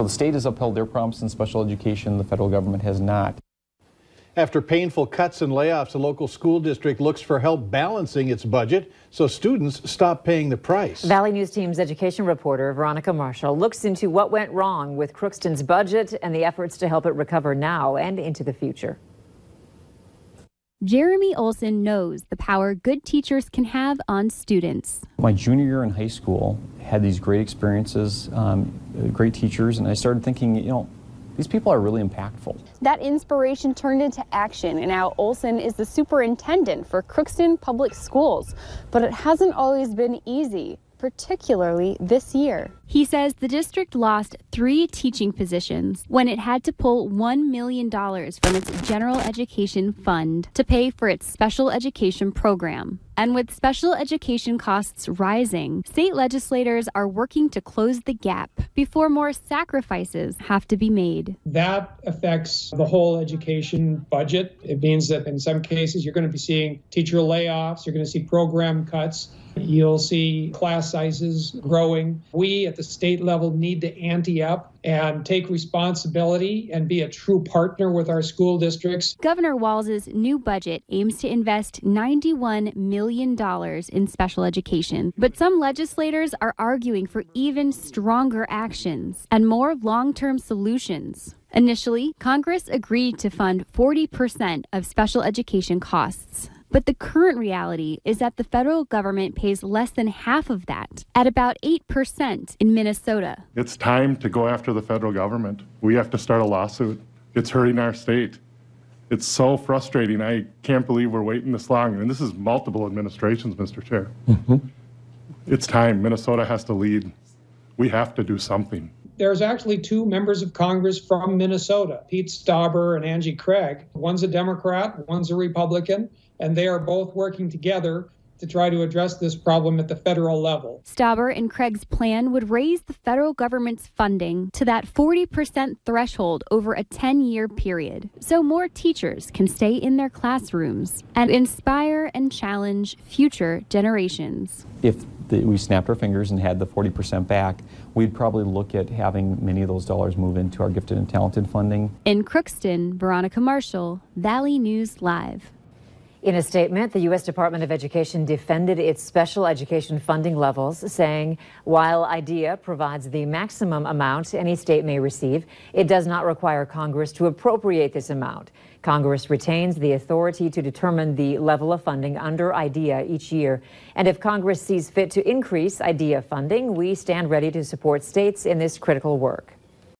The state has upheld their promise in special education. The federal government has not. After painful cuts and layoffs, the local school district looks for help balancing its budget so students stop paying the price. Valley News Team's education reporter Veronica Marshall looks into what went wrong with Crookston's budget and the efforts to help it recover now and into the future. Jeremy Olson knows the power good teachers can have on students. My junior year in high school, had these great experiences, great teachers, and I started thinking, these people are really impactful. That inspiration turned into action, and now Olson is the superintendent for Crookston Public Schools. But it hasn't always been easy, particularly this year. He says the district lost 3 teaching positions when it had to pull $1 million from its general education fund to pay for its special education program. And with special education costs rising, state legislators are working to close the gap before more sacrifices have to be made. That affects the whole education budget. It means that in some cases you're going to be seeing teacher layoffs, you're going to see program cuts, you'll see class sizes growing. We at the state level need to ante up and take responsibility and be a true partner with our school districts. Governor Walz's new budget aims to invest $91 million in special education, but some legislators are arguing for even stronger actions and more long-term solutions. Initially, Congress agreed to fund 40% of special education costs. But the current reality is that the federal government pays less than half of that, at about 8% in Minnesota. It's time to go after the federal government. We have to start a lawsuit. It's hurting our state. It's so frustrating. I can't believe we're waiting this long. And this is multiple administrations, Mr. Chair. It's time. Minnesota has to lead. We have to do something. There's actually 2 members of Congress from Minnesota, Pete Stauber and Angie Craig. One's a Democrat, one's a Republican, and they are both working together to try to address this problem at the federal level. Stauber and Craig's plan would raise the federal government's funding to that 40% threshold over a 10-year period, so more teachers can stay in their classrooms and inspire and challenge future generations. If we snapped our fingers and had the 40% back, we'd probably look at having many of those dollars move into our gifted and talented funding. In Crookston, Veronica Marshall, Valley News Live. In a statement, the U.S. Department of Education defended its special education funding levels, saying while IDEA provides the maximum amount any state may receive, it does not require Congress to appropriate this amount. Congress retains the authority to determine the level of funding under IDEA each year. And if Congress sees fit to increase IDEA funding, we stand ready to support states in this critical work.